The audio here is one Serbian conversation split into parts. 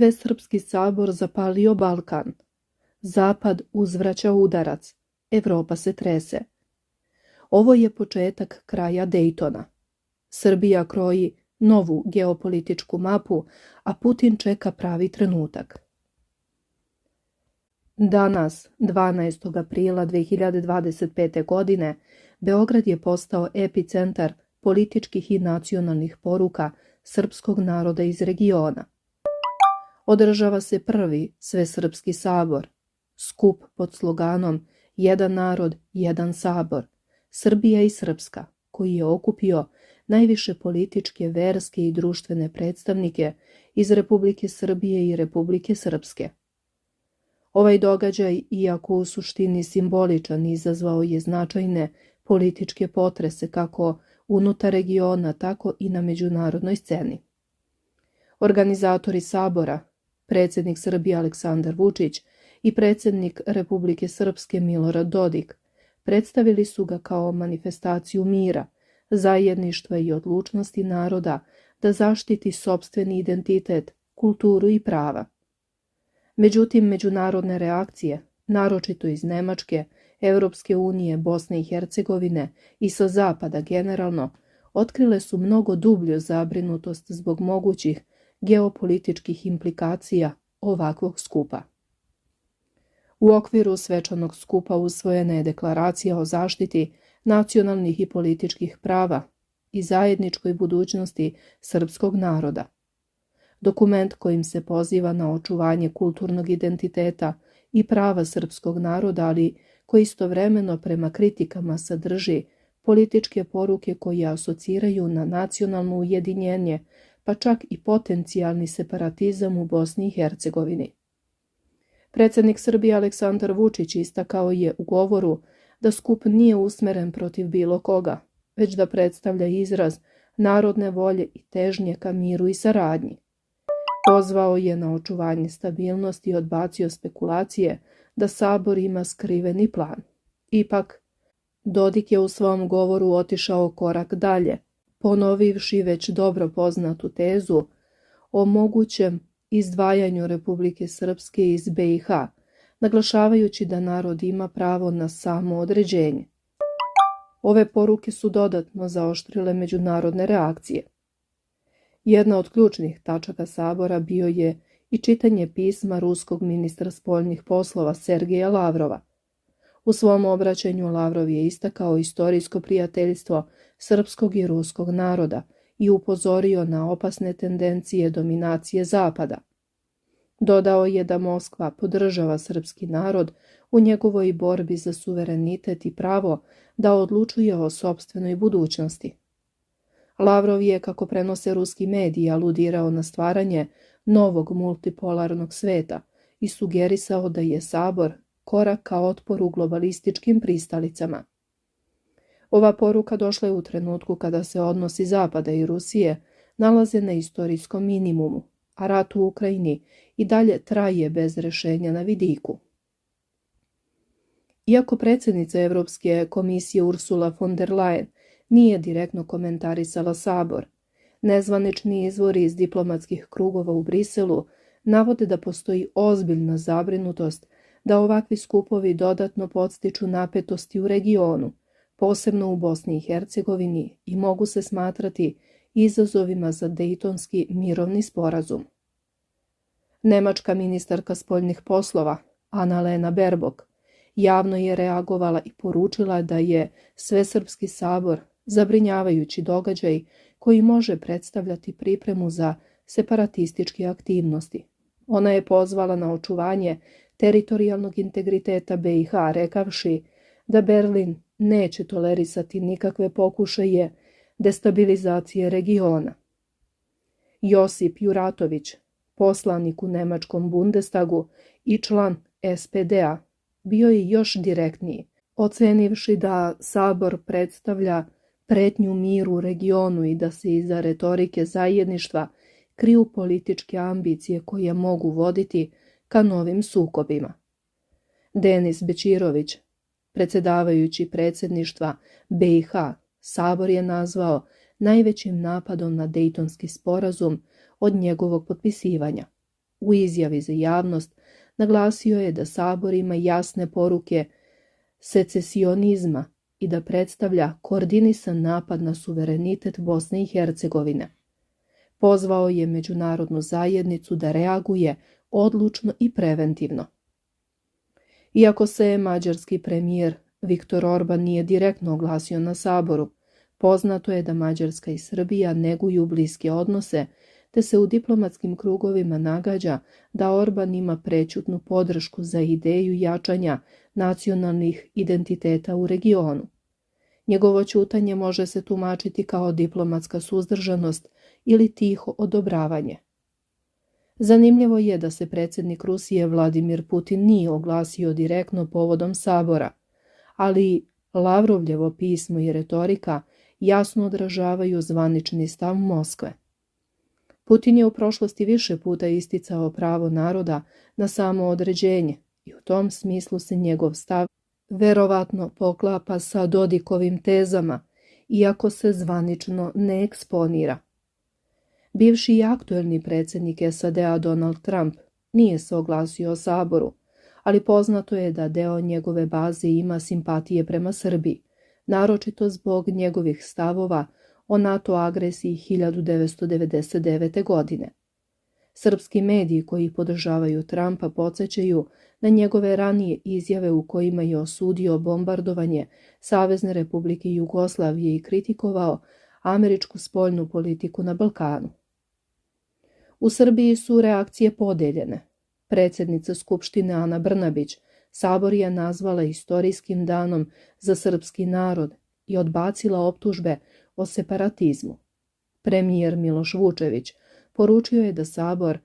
Svesrpski sabor zapalio Balkan. Zapad uzvraća udarac. Evropa se trese. Ovo je početak kraja Dejtona. Srbija kroji novu geopolitičku mapu, a Putin čeka pravi trenutak. Danas, 12. aprila 2025. godine, Beograd je postao epicentar političkih i nacionalnih poruka srpskog naroda iz regiona. Održava se prvi Svesrpski sabor, skup pod sloganom Jedan narod, jedan sabor, Srbija i Srpska, koji je okupio najviše političke, verske i društvene predstavnike iz Republike Srbije i Republike Srpske. Ovaj događaj, iako u suštini simboličan, izazvao je značajne političke potrese kako unutar regiona, tako i na međunarodnoj sceni. Organizatori sabora, predsjednik Srbije Aleksandar Vučić i predsjednik Republike Srpske Milorad Dodik, predstavili su ga kao manifestaciju mira, zajedništva i odlučnosti naroda da zaštiti sopstveni identitet, kulturu i prava. Međutim, međunarodne reakcije, naročito iz Nemačke, Europske unije, Bosne i Hercegovine i sa zapada generalno, otkrile su mnogo dublju zabrinutost zbog mogućih geopolitičkih implikacija ovakvog skupa. U okviru svečanog skupa usvojena je deklaracija o zaštiti nacionalnih i političkih prava i zajedničkoj budućnosti srpskog naroda. Dokument kojim se poziva na očuvanje kulturnog identiteta i prava srpskog naroda, ali koji istovremeno prema kritikama sadrži političke poruke koje asociraju na nacionalno ujedinjenje, pa čak i potencijalni separatizam u Bosni i Hercegovini. Predsjednik Srbije Aleksandar Vučić istakao je u govoru da skup nije usmeren protiv bilo koga, već da predstavlja izraz narodne volje i težnje ka miru i saradnji. Pozvao je na očuvanje stabilnosti i odbacio spekulacije da sabor ima skriveni plan. Ipak, Dodik je u svom govoru otišao korak dalje, ponovivši već dobro poznatu tezu o mogućem izdvajanju Republike Srpske iz BiH, naglašavajući da narod ima pravo na samoodređenje. Ove poruke su dodatno zaoštrile međunarodne reakcije. Jedna od ključnih tačaka sabora bio je i čitanje pisma ruskog ministra spoljnih poslova Sergeja Lavrova. U svom obraćanju Lavrov je istakao istorijsko prijateljstvo srpskog i ruskog naroda i upozorio na opasne tendencije dominacije Zapada. Dodao je da Moskva podržava srpski narod u njegovoj borbi za suverenitet i pravo da odlučuje o sopstvenoj budućnosti. Lavrov je, kako prenose ruski mediji, aludirao na stvaranje novog multipolarnog sveta i sugerisao da je sabor korak ka otporu globalističkim pristalicama. Ova poruka došla je u trenutku kada se odnosi Zapada i Rusije nalaze na istorijskom minimumu, a rat u Ukrajini i dalje traje bez rešenja na vidiku. Iako predsjednica Evropske komisije Ursula von der Leyen nije direktno komentarisala sabor, nezvanični izvori iz diplomatskih krugova u Briselu navode da postoji ozbiljna zabrinutost da ovakvi skupovi dodatno podstiču napetosti u regionu, posebno u Bosni i Hercegovini, i mogu se smatrati izazovima za Dejtonski mirovni sporazum. Nemačka ministarka spoljnih poslova, Annalena Baerbock, javno je reagovala i poručila da je Svesrpski sabor zabrinjavajući događaj koji može predstavljati pripremu za separatističke aktivnosti. Ona je pozvala na očuvanje teritorijalnog integriteta BiH, rekavši da Berlin neće tolerisati nikakve pokušaje destabilizacije regiona. Josip Juratović, poslanik u nemačkom Bundestagu i član SPD-a, bio je još direktniji, ocenivši da sabor predstavlja pretnju miru u regionu i da se iza retorike zajedništva kriju političke ambicije koje mogu voditi ka novim sukobima. Denis Bećirović, predsjedavajući predsjedništva BiH, sabor je nazvao najvećim napadom na Dejtonski sporazum od njegovog potpisivanja. U izjavi za javnost naglasio je da Sabor ima jasne poruke secesionizma i da predstavlja koordinisan napad na suverenitet Bosne i Hercegovine. Pozvao je međunarodnu zajednicu da reaguje odlučno i preventivno. Iako se mađarski premijer Viktor Orban nije direktno oglasio na Saboru, poznato je da Mađarska i Srbija neguju bliske odnose, te se u diplomatskim krugovima nagađa da Orban ima prećutnu podršku za ideju jačanja nacionalnih identiteta u regionu. Njegovo ćutanje može se tumačiti kao diplomatska suzdržanost ili tiho odobravanje. Zanimljivo je da se predsjednik Rusije Vladimir Putin nije oglasio direktno povodom Sabora, ali Lavrovljevo pismo i retorika jasno odražavaju zvanični stav Moskve. Putin je u prošlosti više puta isticao pravo naroda na samoodređenje i u tom smislu se njegov stav verovatno poklapa sa Dodikovim tezama, iako se zvanično ne eksponira. Bivši i aktuelni predsjednik SAD-a Donald Trump nije se oglasio o Saboru, ali poznato je da deo njegove baze ima simpatije prema Srbiji, naročito zbog njegovih stavova o NATO agresiji 1999. godine. Srpski mediji koji podržavaju Trumpa podsjećaju na njegove ranije izjave u kojima je osudio bombardovanje Savezne Republike Jugoslavije i kritikovao američku spoljnu politiku na Balkanu. U Srbiji su reakcije podeljene. Predsjednica Skupštine Ana Brnabić Sabor je nazvala istorijskim danom za srpski narod i odbacila optužbe o separatizmu. Premijer Miloš Vučević poručio je da Sabor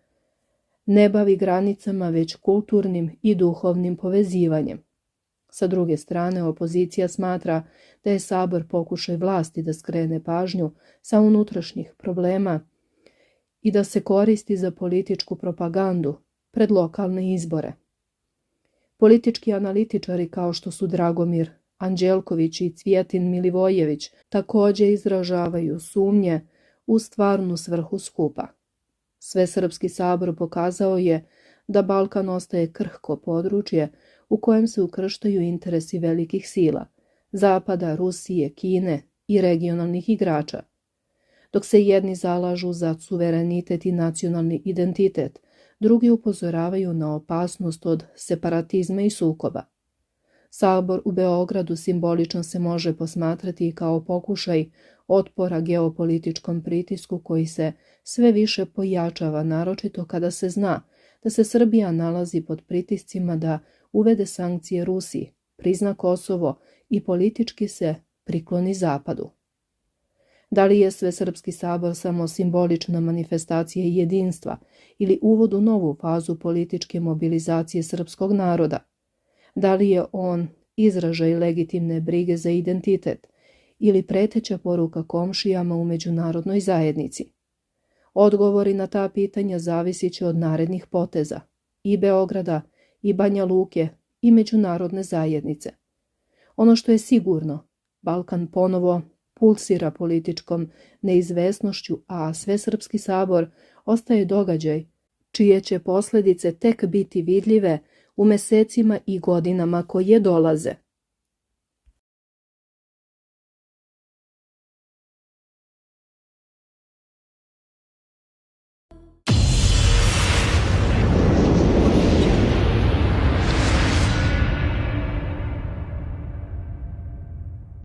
ne bavi granicama već kulturnim i duhovnim povezivanjem. Sa druge strane, opozicija smatra da je Sabor pokušaj vlasti da skrene pažnju sa unutrašnjih problema i da se koristi za političku propagandu pred lokalne izbore. Politički analitičari kao što su Dragomir Anđelković i Cvjetin Milivojević također izražavaju sumnje u stvarnu svrhu skupa. Svesrpski sabor pokazao je da Balkan ostaje krhko područje u kojem se ukrštaju interesi velikih sila, Zapada, Rusije, Kine i regionalnih igrača. Dok se jedni zalažu za suverenitet i nacionalni identitet, drugi upozoravaju na opasnost od separatizma i sukoba. Sabor u Beogradu simbolično se može posmatrati kao pokušaj otpora geopolitičkom pritisku koji se sve više pojačava, naročito kada se zna da se Srbija nalazi pod pritiscima da uvede sankcije Rusiji, prizna Kosovo i politički se prikloni Zapadu. Da li je Svesrpski sabor samo simbolična manifestacija jedinstva ili uvod u novu fazu političke mobilizacije srpskog naroda? Da li je on izražaj legitimne brige za identitet ili preteća poruka komšijama u međunarodnoj zajednici? Odgovori na ta pitanja zavisit će od narednih poteza i Beograda, i Banja Luke, i međunarodne zajednice. Ono što je sigurno, Balkan ponovo pulsira političkom neizvesnošću, a Svesrpski sabor ostaje događaj čije će posljedice tek biti vidljive u mesecima i godinama koje dolaze.